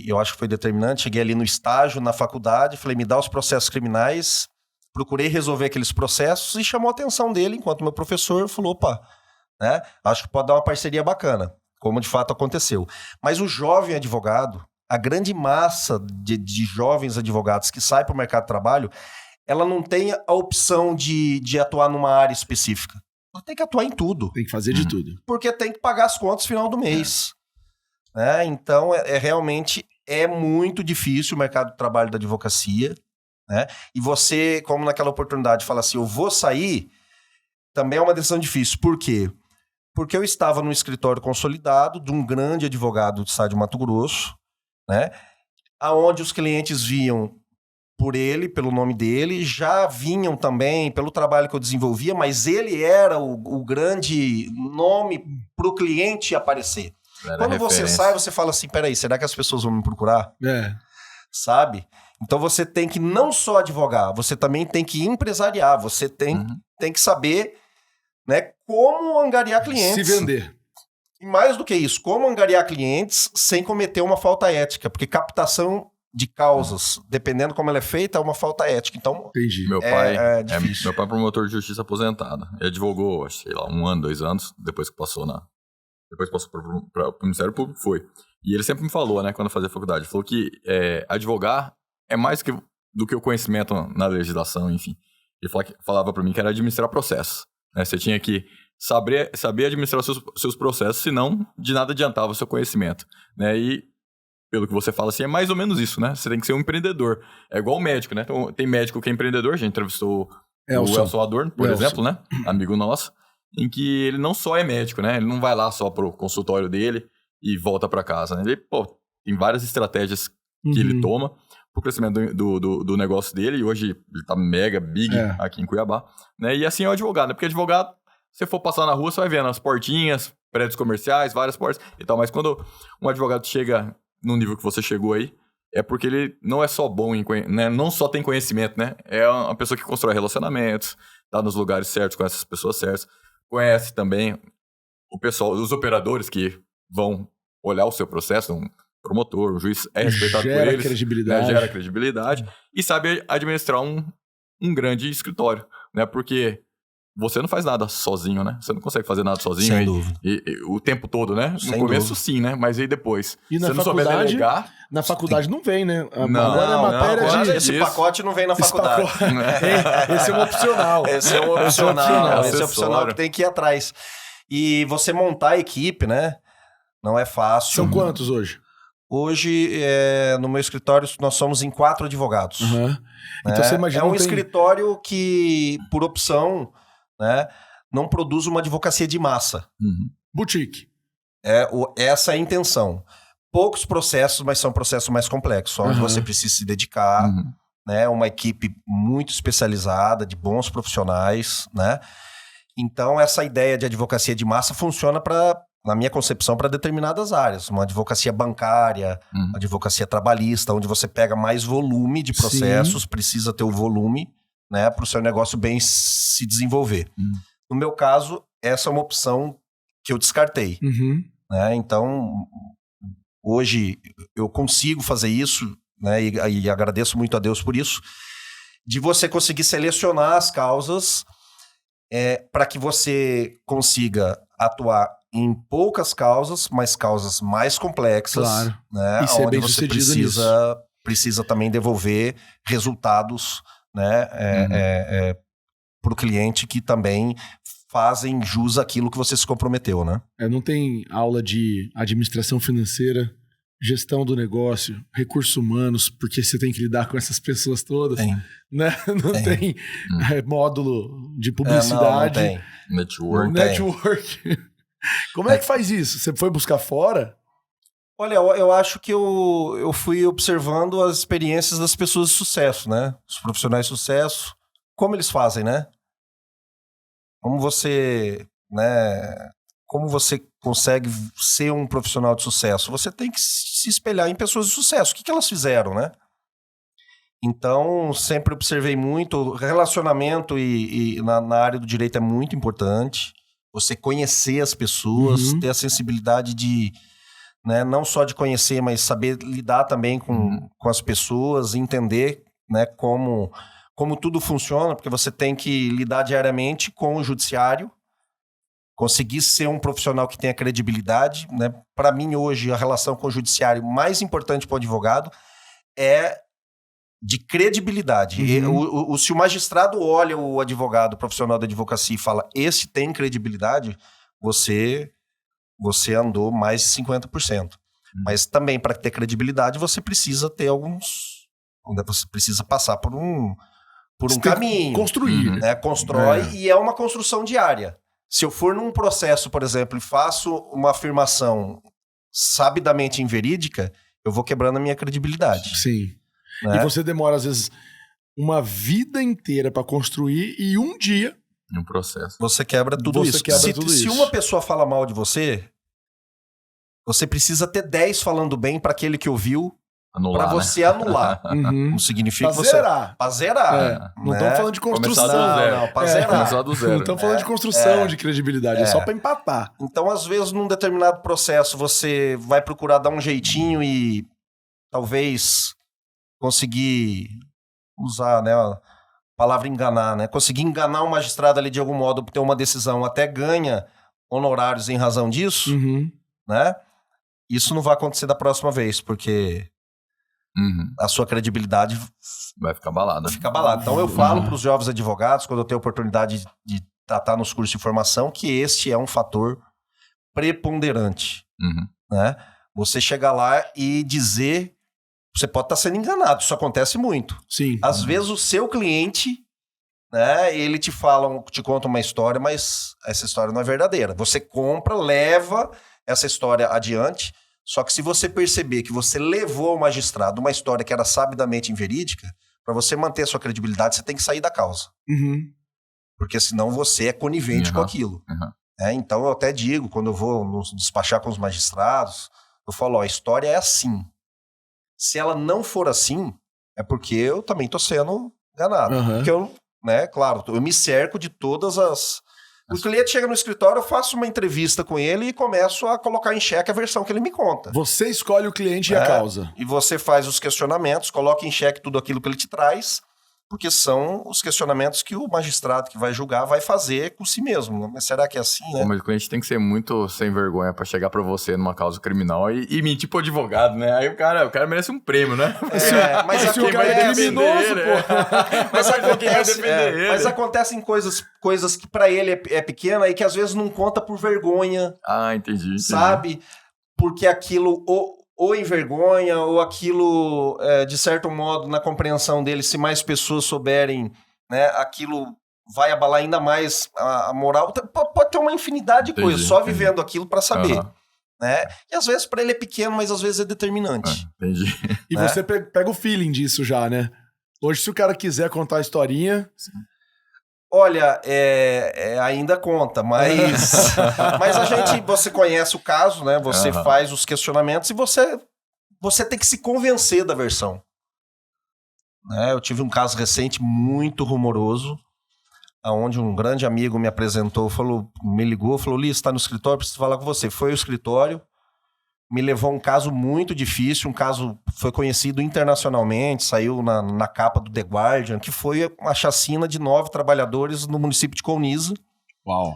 Eu acho que foi determinante, cheguei ali no estágio, na faculdade, falei, me dá os processos criminais, procurei resolver aqueles processos e chamou a atenção dele, enquanto meu professor falou, opa, né? Acho que pode dar uma parceria bacana, como de fato aconteceu. Mas o jovem advogado, a grande massa de jovens advogados que saem para o mercado de trabalho, ela não tem a opção de atuar numa área específica. Ela tem que atuar em tudo. Tem que fazer de tudo. Porque tem que pagar as contas no final do mês. Né? Então, realmente muito difícil o mercado de trabalho da advocacia. Né? E você, como naquela oportunidade, fala assim, eu vou sair, também é uma decisão difícil. Por quê? Porque eu estava num escritório consolidado de um grande advogado do estado de Mato Grosso, né? Onde os clientes viam por ele, pelo nome dele, já vinham também pelo trabalho que eu desenvolvia, mas ele era o grande nome para o cliente aparecer. Quando você sai, você fala assim, peraí, será que as pessoas vão me procurar? Sabe? Então você tem que não só advogar, você também tem que empresariar, você tem que saber, né, como angariar clientes. Se vender. E mais do que isso, como angariar clientes sem cometer uma falta ética, porque captação de causas, dependendo como ela é feita, é uma falta ética. Então, entendi. Meu pai difícil. Meu pai é promotor de justiça aposentado. Ele advogou, sei lá, 1 ano, 2 anos, depois que passou para o Ministério Público, foi. E ele sempre me falou, né, quando eu fazia faculdade, falou que advogar é mais que do que o conhecimento na legislação, enfim. Ele falava para mim que era administrar processos. Né? Você tinha que saber administrar os seus processos, senão de nada adiantava o seu conhecimento. Né? E, pelo que você fala, assim, é mais ou menos isso, né? Você tem que ser um empreendedor. É igual o médico, né? Então, tem médico que é empreendedor, a gente entrevistou o Elson Adorno, por exemplo, né? Amigo nosso, em que ele não só é médico, né? Ele não vai lá só pro consultório dele e volta para casa, né? Ele, tem várias estratégias que ele toma pro crescimento do negócio dele, e hoje ele tá mega big aqui em Cuiabá, né? E assim é o advogado, né? Porque advogado, se você for passar na rua, você vai vendo as portinhas, prédios comerciais, várias portas e tal, mas quando um advogado chega no nível que você chegou aí, é porque ele não é só bom né? Não só tem conhecimento, né? É uma pessoa que constrói relacionamentos, tá nos lugares certos, conhece as pessoas certas, conhece também o pessoal, os operadores que vão olhar o seu processo, um promotor, um juiz é respeitado por eles, credibilidade. Né? Gera credibilidade e sabe administrar um grande escritório, né? Porque você não faz nada sozinho, né? Você não consegue fazer nada sozinho. Sem dúvida. E o tempo todo, né? No Sem começo, dúvida. sim, né? Mas aí depois. E na você não souber faculdade, delegar. na faculdade não vem, né? Não, Agora é matéria não, de... Esse pacote não vem na faculdade. Esse é um opcional. Esse é um opcional. Esse é opcional que tem que ir atrás. E você montar a equipe, né? Não é fácil. São quantos hoje? Hoje, no meu escritório, nós somos em 4 advogados. Então você imagina... É um escritório que, por opção, né, não produz uma advocacia de massa. Boutique. Essa é a intenção. Poucos processos, mas são processos mais complexos, onde você precisa se dedicar, né, uma equipe muito especializada, de bons profissionais, né? Então, essa ideia de advocacia de massa funciona na minha concepção, para determinadas áreas. Uma advocacia bancária, advocacia trabalhista, onde você pega mais volume de processos, precisa ter o volume, né, para o seu negócio bem se desenvolver. No meu caso, essa é uma opção que eu descartei. Né? Então, hoje eu consigo fazer isso, né, e agradeço muito a Deus por isso, de você conseguir selecionar as causas para que você consiga atuar em poucas causas, mas causas mais complexas. Claro. Né, e ser onde bem você sucedido nisso. precisa também devolver resultados, né, para o cliente que também fazem jus àquilo que você se comprometeu, né? Não tem aula de administração financeira, gestão do negócio, recursos humanos, porque você tem que lidar com essas pessoas todas. Tem. Né? Não tem módulo de publicidade. Não tem. Network. Como é que faz isso? Você foi buscar fora? Olha, eu acho que eu fui observando as experiências das pessoas de sucesso, né? Os profissionais de sucesso, como eles fazem, né? Como você consegue ser um profissional de sucesso? Você tem que se espelhar em pessoas de sucesso. O que elas fizeram, né? Então, sempre observei muito. Relacionamento e na área do direito é muito importante. Você conhecer as pessoas, ter a sensibilidade de... Né, não só de conhecer, mas saber lidar também com as pessoas, entender, né, como tudo funciona, porque você tem que lidar diariamente com o judiciário, conseguir ser um profissional que tenha credibilidade. Né? Para mim, hoje, a relação com o judiciário mais importante para o advogado é de credibilidade. Se o magistrado olha o advogado, o profissional da advocacia e fala, esse tem credibilidade, você andou mais de 50%. Mas também, para ter credibilidade, você precisa ter você precisa passar por um caminho. Construir. Né? Constrói e é uma construção diária. Se eu for num processo, por exemplo, e faço uma afirmação sabidamente inverídica, eu vou quebrando a minha credibilidade. Sim. Né? E você demora, às vezes, uma vida inteira para construir e um dia... Um processo. Você quebra tudo isso. Se uma pessoa fala mal de você, você precisa ter 10 falando bem para aquele que ouviu, para você anular. Não significa pra zerar. Pra zerar. Não estamos falando de construção. Não, pra zerar. Começar do zero. Não estamos falando de construção, de credibilidade. É só para empatar. Então, às vezes, num determinado processo, você vai procurar dar um jeitinho e talvez conseguir usar, né, a palavra enganar, né? Conseguir enganar o magistrado ali de algum modo para ter uma decisão, até ganha honorários em razão disso, né? Isso não vai acontecer da próxima vez, porque a sua credibilidade vai ficar abalada. Fica abalada. Então eu falo para os jovens advogados, quando eu tenho a oportunidade de tratar nos cursos de formação, que este é um fator preponderante. Né? Você chegar lá e dizer, você pode estar sendo enganado, isso acontece muito. Sim. Às vezes o seu cliente, né, ele te conta uma história, mas essa história não é verdadeira. Você compra, leva essa história adiante, só que se você perceber que você levou ao magistrado uma história que era sabidamente inverídica, para você manter a sua credibilidade, você tem que sair da causa. Porque senão você é conivente com aquilo. Então eu até digo, quando eu vou nos despachar com os magistrados, eu falo, a história é assim. Se ela não for assim, é porque eu também estou sendo enganado. Porque eu, né, claro, eu me cerco de todas as... O cliente chega no escritório, eu faço uma entrevista com ele e começo a colocar em xeque a versão que ele me conta. Você escolhe o cliente e a causa. E você faz os questionamentos, coloca em xeque tudo aquilo que ele te traz, porque são os questionamentos que o magistrado que vai julgar vai fazer com si mesmo. Mas será que é assim, né? Mas o cliente tem que ser muito sem vergonha pra chegar pra você numa causa criminal e mentir pro advogado, né? Aí o cara merece um prêmio, né? Mas se o cara é criminoso, Mas acontecem coisas que pra ele é pequena e que às vezes não conta por vergonha. Ah, entendi. Sabe? Porque aquilo... ou envergonha, ou aquilo, de certo modo, na compreensão dele, se mais pessoas souberem, né, aquilo vai abalar ainda mais a moral. Pode ter uma infinidade de coisas, só vivendo aquilo para saber. Né? E às vezes para ele é pequeno, mas às vezes é determinante. Entendi. E você pega o feeling disso já, né? Hoje, se o cara quiser contar a historinha... Olha, ainda conta, mas você conhece o caso, né? Você faz os questionamentos e você tem que se convencer da versão. Né? Eu tive um caso recente muito rumoroso, onde um grande amigo me apresentou, me ligou, falou, Li, você está no escritório, preciso falar com você. Foi ao escritório, me levou a um caso muito difícil, um caso foi conhecido internacionalmente, saiu na capa do The Guardian, que foi uma chacina de 9 trabalhadores no município de Colniza. Uau!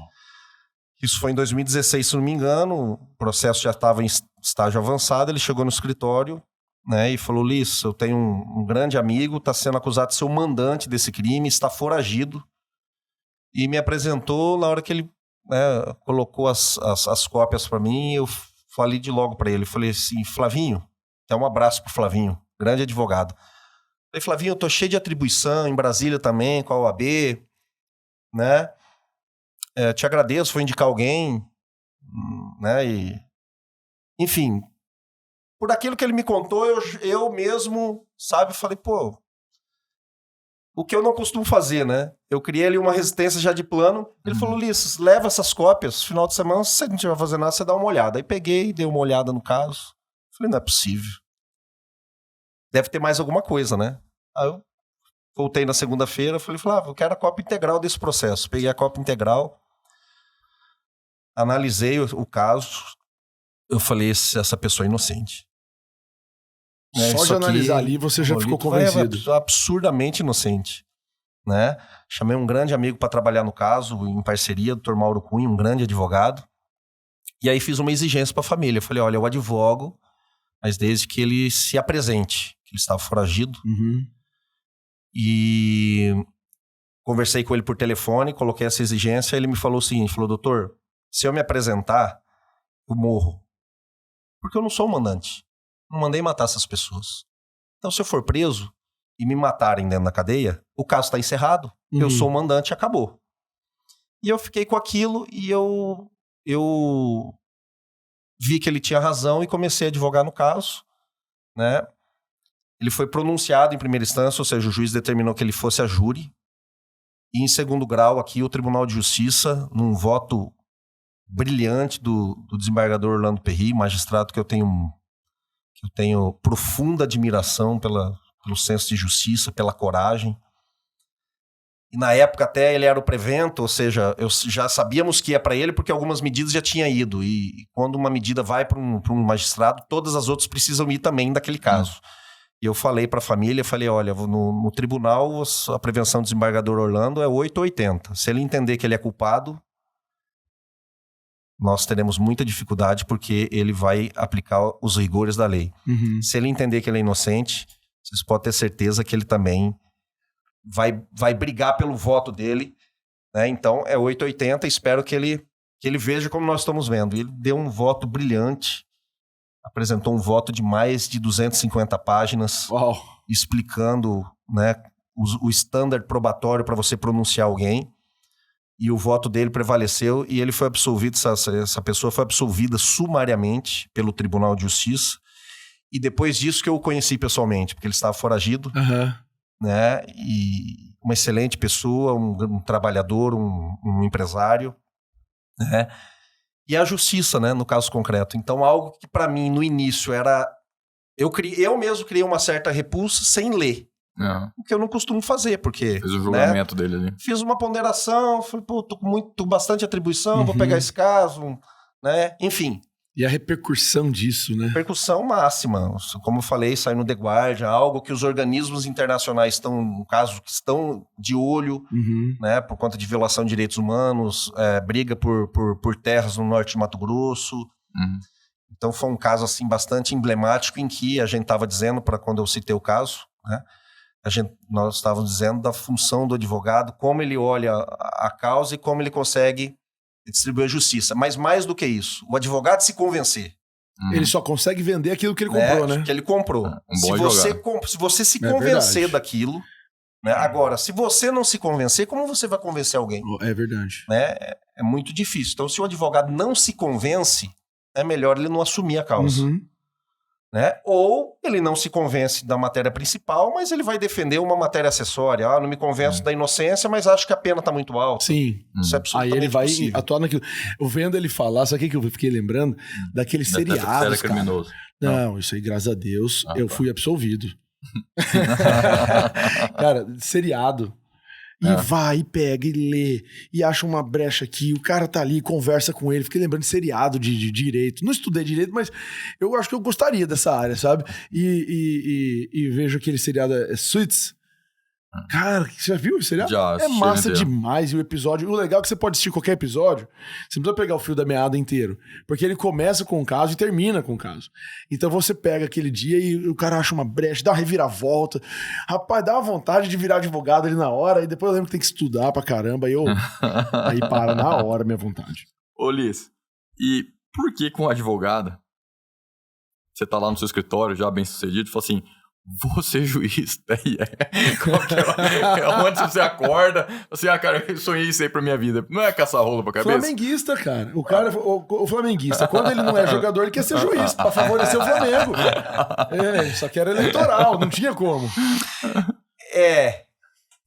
Isso foi em 2016, se não me engano, o processo já estava em estágio avançado, ele chegou no escritório, né, e falou, Liz, eu tenho um grande amigo, está sendo acusado de ser o mandante desse crime, está foragido, e me apresentou na hora que ele, né, colocou as cópias para mim, eu falei de logo para ele, falei assim, Flavinho, até um abraço pro Flavinho, grande advogado. Falei, Flavinho, eu tô cheio de atribuição, em Brasília também, com a OAB, né? Te agradeço, vou indicar alguém, né? E, enfim, por aquilo que ele me contou, eu mesmo, sabe, falei, pô, o que eu não costumo fazer, né? Eu criei ali uma resistência já de plano. Ele falou, Ulisses, leva essas cópias, final de semana, se você não estiver fazendo nada, você dá uma olhada. Aí peguei, dei uma olhada no caso. Falei, não é possível. Deve ter mais alguma coisa, né? Aí eu voltei na segunda-feira, falei, eu quero a cópia integral desse processo. Peguei a cópia integral, analisei o caso, eu falei, essa pessoa é inocente. Só de analisar ali, você já ficou convencido. É absurdamente inocente. Né? Chamei um grande amigo para trabalhar no caso, em parceria, Dr. Mauro Cunha, um grande advogado. E aí fiz uma exigência para a família. Eu falei, olha, eu advogo, mas desde que ele se apresente, que ele estava foragido. E conversei com ele por telefone, coloquei essa exigência, ele me falou o seguinte, falou, doutor, se eu me apresentar, eu morro. Porque eu não sou o mandante. Não mandei matar essas pessoas. Então, se eu for preso e me matarem dentro da cadeia, o caso está encerrado, eu sou o mandante e acabou. E eu fiquei com aquilo e eu vi que ele tinha razão e comecei a advogar no caso, né? Ele foi pronunciado em primeira instância, ou seja, o juiz determinou que ele fosse a júri. E em segundo grau, aqui, o Tribunal de Justiça, num voto brilhante do desembargador Orlando Perry, magistrado que eu tenho profunda admiração pelo senso de justiça, pela coragem. E na época até ele era o prevento, ou seja, já sabíamos que ia para ele porque algumas medidas já tinham ido. E quando uma medida vai para um magistrado, todas as outras precisam ir também daquele caso. E eu falei para a família, olha, no tribunal a prevenção do desembargador Orlando é 8 ou 80. Se ele entender que ele é culpado, nós teremos muita dificuldade porque ele vai aplicar os rigores da lei. Se ele entender que ele é inocente, vocês podem ter certeza que ele também vai brigar pelo voto dele, né? Então é 880, espero que ele veja como nós estamos vendo. Ele deu um voto brilhante, apresentou um voto de mais de 250 páginas, explicando, né, o standard probatório para você pronunciar alguém, e o voto dele prevaleceu e ele foi absolvido, essa pessoa foi absolvida sumariamente pelo Tribunal de Justiça, e depois disso que eu o conheci pessoalmente, porque ele estava foragido, né, e uma excelente pessoa, um trabalhador, um empresário, né, e a justiça, né, no caso concreto. Então, algo que para mim no início era... Eu mesmo criei uma certa repulsa sem ler. O que eu não costumo fazer, porque... Fez o julgamento dele ali. Fiz uma ponderação, falei, pô, tô bastante atribuição, vou pegar esse caso, né? Enfim. E a repercussão disso, né? Repercussão máxima. Como eu falei, sai no The Guardian, algo que os organismos internacionais estão, no caso, que estão de olho, né? Por conta de violação de direitos humanos, briga por terras no norte de Mato Grosso. Então foi um caso, assim, bastante emblemático em que a gente estava dizendo, para quando eu citei o caso, né? Nós estávamos dizendo da função do advogado, como ele olha a causa e como ele consegue distribuir a justiça. Mas mais do que isso, o advogado se convencer. Ele só consegue vender aquilo que ele comprou, né? Que ele comprou. Se você se convencer daquilo, né? Agora, se você não se convencer, como você vai convencer alguém? É verdade. Né? É muito difícil. Então, se o advogado não se convence, é melhor ele não assumir a causa. Né? Ou ele não se convence da matéria principal, mas ele vai defender uma matéria acessória. Não me convenço da inocência, mas acho que a pena está muito alta. Sim. Isso é absolutamente Aí ele vai possível. atuar naquilo. Eu vendo ele falar, sabe o que eu fiquei lembrando? Daqueles seriados, cara. Criminoso. Não, isso aí, graças a Deus, eu fui absolvido. Cara, seriado. E vai, e pega, e lê, e acha uma brecha aqui, o cara tá ali, conversa com ele. Fiquei lembrando de seriado de direito. Não estudei direito, mas eu acho que eu gostaria dessa área, sabe? E vejo aquele seriado Suits. Cara, você já viu esse seriado? Já, é massa demais. E o episódio... O legal é que você pode assistir qualquer episódio. Você não precisa pegar o fio da meada inteiro. Porque ele começa com um caso e termina com um caso. Então você pega aquele dia e o cara acha uma brecha, dá uma reviravolta. Rapaz, dá uma vontade de virar advogado ali na hora. E depois eu lembro que tem que estudar pra caramba. Aí para na hora a minha vontade. Ô, Liz, e por que com advogada você tá lá no seu escritório já bem sucedido e fala assim... Vou ser juiz, daí onde você acorda, assim, cara, eu sonhei isso aí pra minha vida. Não é caçar rolo pra cabeça? Flamenguista, cara. O flamenguista, quando ele não é jogador, ele quer ser juiz, pra favorecer o Flamengo. Só que era eleitoral, não tinha como.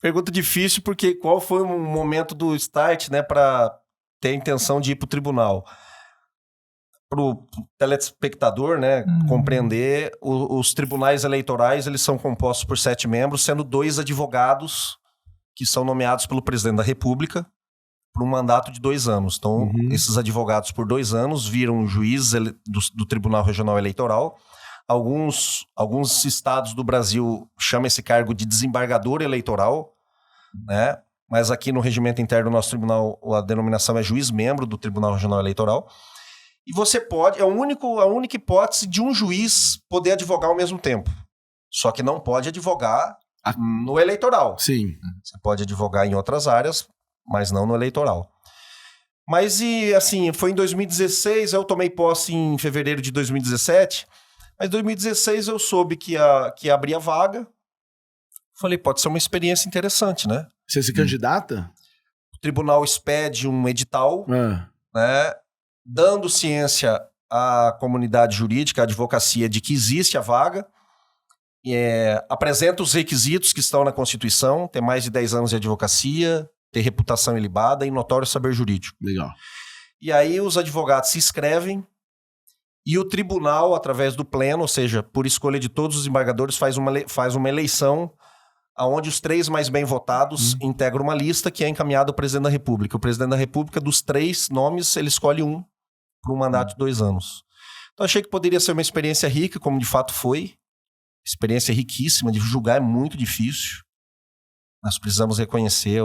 Pergunta difícil, porque qual foi o momento do start, né, pra ter a intenção de ir pro tribunal? Pro telespectador, né, compreender, os tribunais eleitorais, eles são compostos por 7 membros, sendo 2 advogados que são nomeados pelo presidente da República por um mandato de 2 anos. Então, esses advogados por 2 anos viram juízes do Tribunal Regional Eleitoral. Alguns estados do Brasil chamam esse cargo de desembargador eleitoral, né, mas aqui no regimento interno do nosso tribunal, a denominação é juiz-membro do Tribunal Regional Eleitoral. E você pode, a única hipótese de um juiz poder advogar ao mesmo tempo. Só que não pode advogar no eleitoral. Sim. Você pode advogar em outras áreas, mas não no eleitoral. Mas, foi em 2016, eu tomei posse em fevereiro de 2017, mas em 2016 eu soube que abria vaga. Falei, pode ser uma experiência interessante, né? Você se candidata? O tribunal expede um edital, né? Dando ciência à comunidade jurídica, à advocacia, de que existe a vaga, apresenta os requisitos que estão na Constituição, ter mais de 10 anos de advocacia, ter reputação ilibada e notório saber jurídico. Legal. E aí os advogados se inscrevem e o tribunal, através do pleno, ou seja, por escolha de todos os embargadores, faz uma eleição onde os 3 mais bem votados integram uma lista que é encaminhada ao presidente da República. O presidente da República, dos 3 nomes, ele escolhe um por um mandato de 2 anos. Então, achei que poderia ser uma experiência rica, como de fato foi. Experiência riquíssima, de julgar é muito difícil. Nós precisamos reconhecer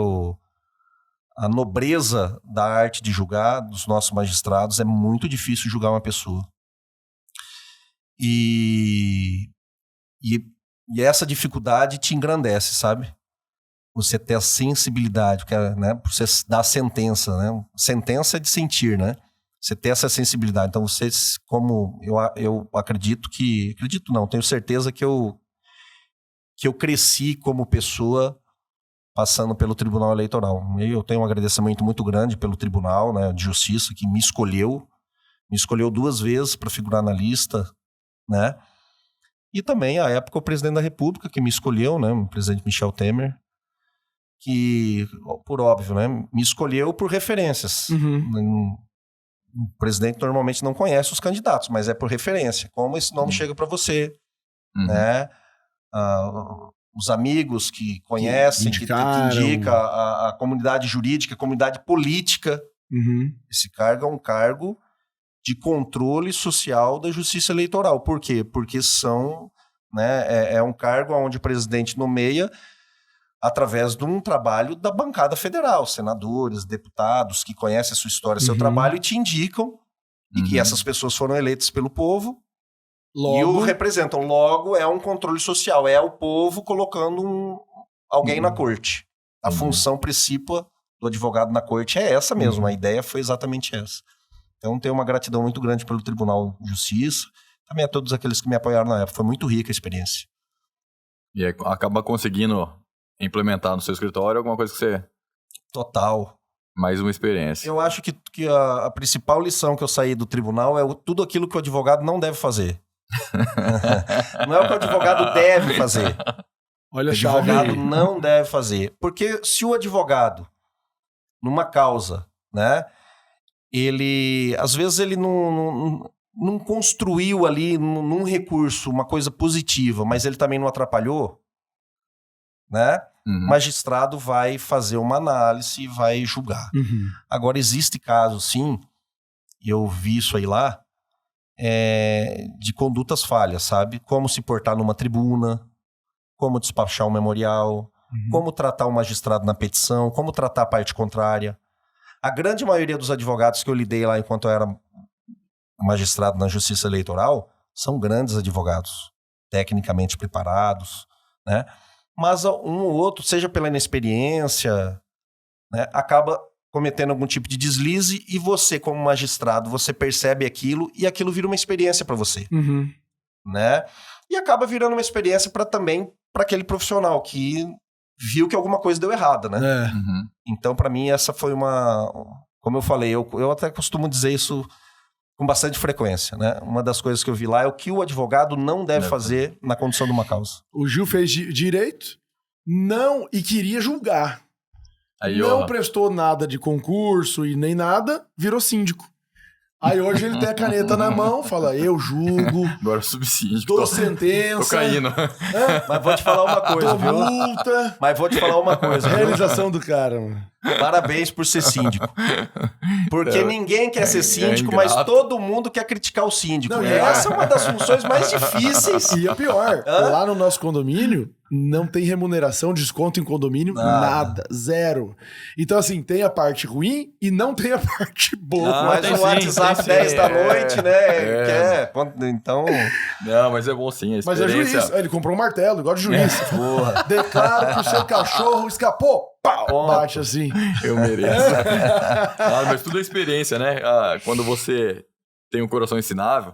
a nobreza da arte de julgar dos nossos magistrados. É muito difícil julgar uma pessoa. E E essa dificuldade te engrandece, sabe? Você ter a sensibilidade, porque, né, você dá a sentença, né? Sentença é de sentir, né? Você ter essa sensibilidade. Então, você, como eu acredito que... Acredito não, tenho certeza que eu cresci como pessoa passando pelo Tribunal Eleitoral. Eu tenho um agradecimento muito grande pelo Tribunal, né, de Justiça, que me escolheu 2 vezes para figurar na lista, né? E também, à época, o presidente da República que me escolheu, né, o presidente Michel Temer, que, por óbvio, né, me escolheu por referências. O presidente normalmente não conhece os candidatos, mas é por referência. Como esse nome chega para você, né? Os amigos que conhecem, que indica a comunidade jurídica, a comunidade política. Esse cargo é um cargo de controle social da justiça eleitoral. Por quê? Porque é um cargo onde o presidente nomeia através de um trabalho da bancada federal, senadores, deputados que conhecem a sua história, seu trabalho e te indicam e que essas pessoas foram eleitas pelo povo. Logo, e o representam. Logo, é um controle social. É o povo colocando alguém na corte. A função principal do advogado na corte é essa mesmo. A ideia foi exatamente essa. Então, tenho uma gratidão muito grande pelo Tribunal de Justiça. Também a todos aqueles que me apoiaram na época. Foi muito rica a experiência. E aí, acaba conseguindo implementar no seu escritório alguma coisa que você... Total. Mais uma experiência. Eu acho que a principal lição que eu saí do tribunal é tudo aquilo que o advogado não deve fazer. Não é o que o advogado deve fazer. Olha, o advogado não deve fazer. Porque se o advogado, numa causa, né, às vezes ele não construiu ali num recurso uma coisa positiva, mas ele também não atrapalhou, né? O magistrado vai fazer uma análise e vai julgar. Agora, existe casos, sim, eu vi isso aí lá, de condutas falhas, sabe? Como se portar numa tribuna, como despachar um memorial, como tratar um magistrado na petição, como tratar a parte contrária. A grande maioria dos advogados que eu lidei lá enquanto eu era magistrado na Justiça Eleitoral são grandes advogados, tecnicamente preparados, né? Mas um ou outro, seja pela inexperiência, né, acaba cometendo algum tipo de deslize e você, como magistrado, você percebe aquilo e aquilo vira uma experiência para você. Né? E acaba virando uma experiência para aquele profissional que viu que alguma coisa deu errada, né? Então, para mim, essa foi como eu falei, eu até costumo dizer isso com bastante frequência, né? Uma das coisas que eu vi lá é o que o advogado não deve fazer na condução de uma causa. O Gil fez direito, e queria julgar. Aí, não prestou nada de concurso e nem nada, virou síndico. Aí hoje ele tem a caneta na mão, fala, eu julgo. Agora subsídio. Dou sentença. Tô caindo. Mas vou te falar uma coisa, viu? Multa. Mas vou te falar uma coisa, viu? Realização do cara, mano. Parabéns por ser síndico. Porque ninguém quer ser síndico, mas todo mundo quer criticar o síndico. Não, essa é uma das funções mais difíceis. E é pior, lá no nosso condomínio, não tem remuneração, desconto em condomínio, nada, zero. Então, assim, tem a parte ruim e não tem a parte boa. Mas no WhatsApp 10 da noite, né? Então... Não, mas é bom sim, a Mas é juiz, ele comprou um martelo, igual de juiz. Porra. Declaro que o seu cachorro escapou. Pau, bate assim. Eu mereço. Mas tudo é experiência, né? Quando você tem um coração ensinável,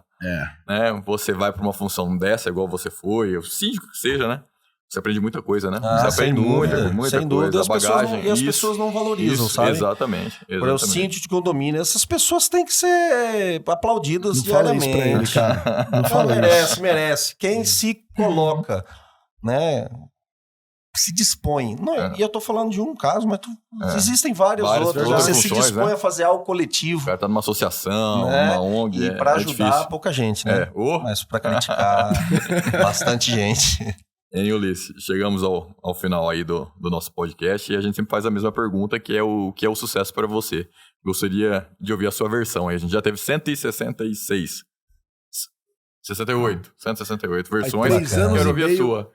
né? Você vai pra uma função dessa, igual você foi, o síndico que seja, né? Você aprende muita coisa, né? Você aprende muita coisa. A bagagem. E as pessoas não valorizam, sabe? Exatamente. Para o síndico de condomínio, essas pessoas têm que ser aplaudidas não diariamente. Fala isso pra ele, cara. Não fala isso. Merece. Quem se coloca, né? Se dispõe. E eu tô falando de um caso, mas existem vários outros. Você se dispõe a fazer algo coletivo. O cara tá numa associação, numa ONG. E pra ajudar, pouca gente, né? Mas pra criticar, bastante gente. Hein, Ulisses? Chegamos ao final aí do nosso podcast e a gente sempre faz a mesma pergunta, que é o que é o sucesso para você. Gostaria de ouvir a sua versão aí. A gente já teve 168 versões. Quero ouvir a sua.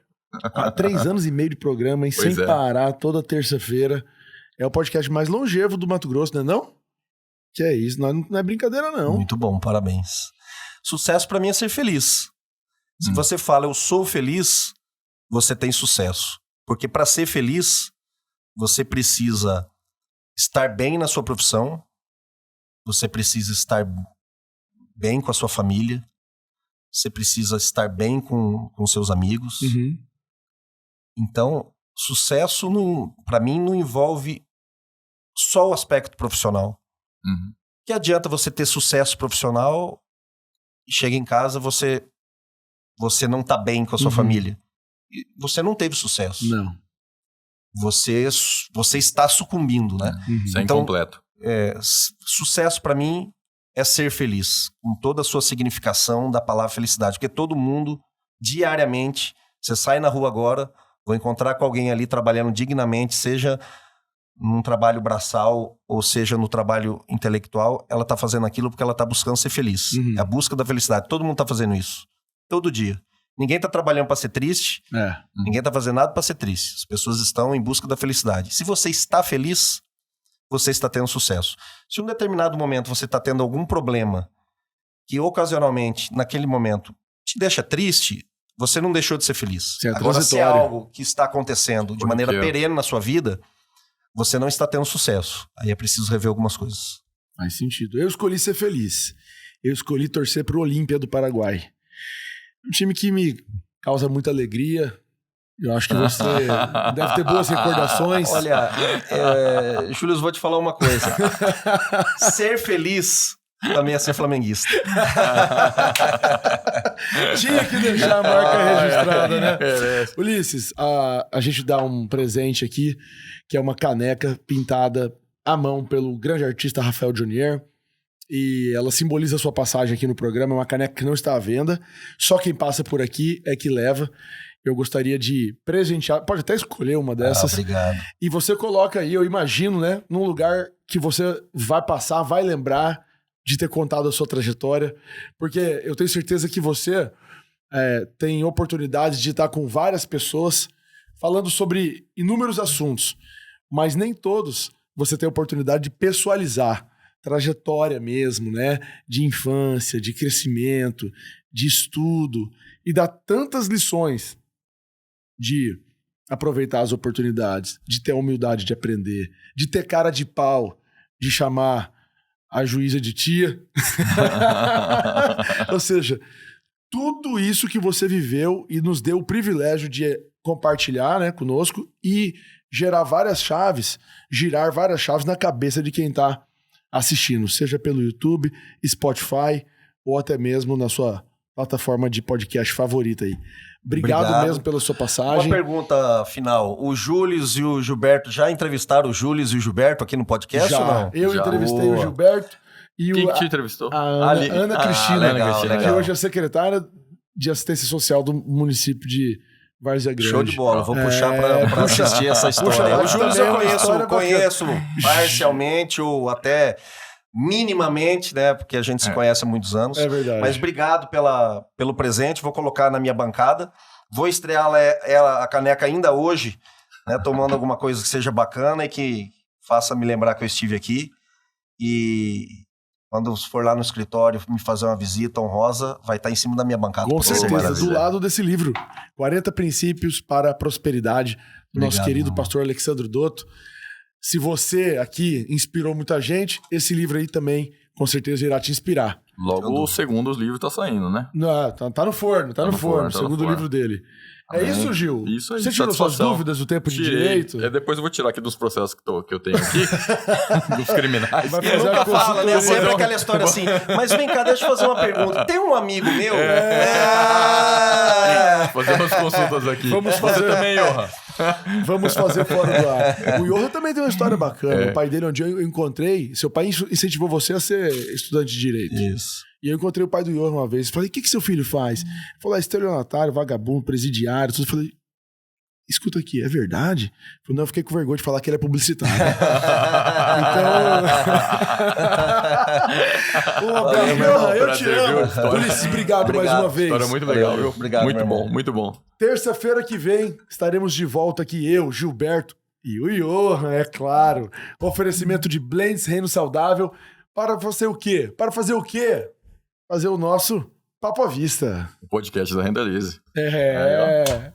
3 anos e meio de programa, hein? Sem parar, toda terça-feira. É o podcast mais longevo do Mato Grosso, não é não? Que é isso, não é brincadeira não. Muito bom, parabéns. Sucesso pra mim é ser feliz. Se você fala eu sou feliz, você tem sucesso. Porque para ser feliz, você precisa estar bem na sua profissão, você precisa estar bem com a sua família, você precisa estar bem com seus amigos. Uhum. Então, sucesso, para mim, não envolve só o aspecto profissional. Uhum. Que adianta você ter sucesso profissional e chega em casa, você não tá bem com a sua família. E você não teve sucesso. Não. Você está sucumbindo, né? Uhum. Isso é Então, incompleto. Sucesso para mim é ser feliz, com toda a sua significação da palavra felicidade. Porque todo mundo, diariamente, você sai na rua agora, vou encontrar com alguém ali trabalhando dignamente, seja num trabalho braçal ou seja no trabalho intelectual, ela tá fazendo aquilo porque ela tá buscando ser feliz. Uhum. É a busca da felicidade. Todo mundo tá fazendo isso. Todo dia. Ninguém tá trabalhando para ser triste, ninguém tá fazendo nada para ser triste. As pessoas estão em busca da felicidade. Se você está feliz, você está tendo sucesso. Se em um determinado momento você está tendo algum problema que ocasionalmente, naquele momento, te deixa triste, você não deixou de ser feliz. É agora, se é transitório. algo que está acontecendo de maneira perene na sua vida, você não está tendo sucesso. Aí é preciso rever algumas coisas. Faz sentido. Eu escolhi ser feliz. Eu escolhi torcer pro Olímpia do Paraguai. Um time que me causa muita alegria. Eu acho que você deve ter boas recordações. Olha, Júlio, vou te falar uma coisa. Ser feliz também é ser flamenguista. Tinha que deixar a marca registrada, né? Ulisses, a gente dá um presente aqui, que é uma caneca pintada à mão pelo grande artista Rafael Jonier. E ela simboliza a sua passagem aqui no programa. É uma caneca que não está à venda. Só quem passa por aqui é que leva. Eu gostaria de presentear. Pode até escolher uma dessas. Obrigado. E você coloca aí, eu imagino, né? Num lugar que você vai passar, vai lembrar de ter contado a sua trajetória. Porque eu tenho certeza que você tem oportunidades de estar com várias pessoas falando sobre inúmeros assuntos. Mas nem todos você tem a oportunidade de pessoalizar. Trajetória mesmo, né? De infância, de crescimento, de estudo. E dá tantas lições de aproveitar as oportunidades, de ter a humildade de aprender, de ter cara de pau, de chamar a juíza de tia. Ou seja, tudo isso que você viveu e nos deu o privilégio de compartilhar, né, conosco e girar várias chaves na cabeça de quem está assistindo, seja pelo YouTube, Spotify ou até mesmo na sua plataforma de podcast favorita aí. Obrigado mesmo pela sua passagem. Uma pergunta final. O Júlio e o Gilberto já entrevistaram o Júlio e o Gilberto aqui no podcast já. ou não? Eu entrevistei o Gilberto e Quem que te entrevistou? a Ana Cristina, legal. que hoje é secretária de assistência social do município de Várzea Grande. Show de bola, vou puxar pra assistir essa história. O Júlio eu conheço parcialmente ou até minimamente, né? Porque a gente se conhece há muitos anos. É verdade. Mas obrigado pelo presente, vou colocar na minha bancada. Vou estrear a caneca ainda hoje, né? Tomando alguma coisa que seja bacana e que faça me lembrar que eu estive aqui. E quando for lá no escritório me fazer uma visita honrosa, vai estar em cima da minha bancada. Com certeza, do lado desse livro. 40 Princípios para a Prosperidade, do nosso querido pastor Alexandre Dotto. Se você aqui inspirou muita gente, esse livro aí também, com certeza, irá te inspirar. Logo o segundo livro tá saindo, né? Não, tá no forno, tá no forno, o segundo livro dele. É isso, Gil? Isso aí, você tirou suas dúvidas do tempo de direito? Depois eu vou tirar aqui dos processos que eu tenho aqui, dos criminais. Vai fazer Nunca fala, né? Sempre aquela história assim. Mas vem cá, deixa eu fazer uma pergunta. Tem um amigo meu... Fazer umas consultas aqui. Vamos fazer também, Johan. Vamos fazer fora do ar. O Johan também tem uma história bacana. O pai dele, onde eu encontrei, seu pai incentivou você a ser estudante de direito. Isso. E eu encontrei o pai do Johan uma vez. Falei, o que seu filho faz? Ele falou, estelionatário, vagabundo, presidiário. Tudo. Eu falei, escuta aqui, é verdade? Eu falei, não, eu fiquei com vergonha de falar que ele é publicitário. Então... eu te amo. Ulisses, obrigado mais uma vez. História muito legal, viu? Obrigado, muito bom, muito bom. Terça-feira que vem, estaremos de volta aqui, eu, Gilberto e o Johan, é claro. Oferecimento de Blends Reino Saudável. Para fazer o quê? Para fazer o quê? Fazer o nosso Papo à Vista. O podcast da Renda Lise. É.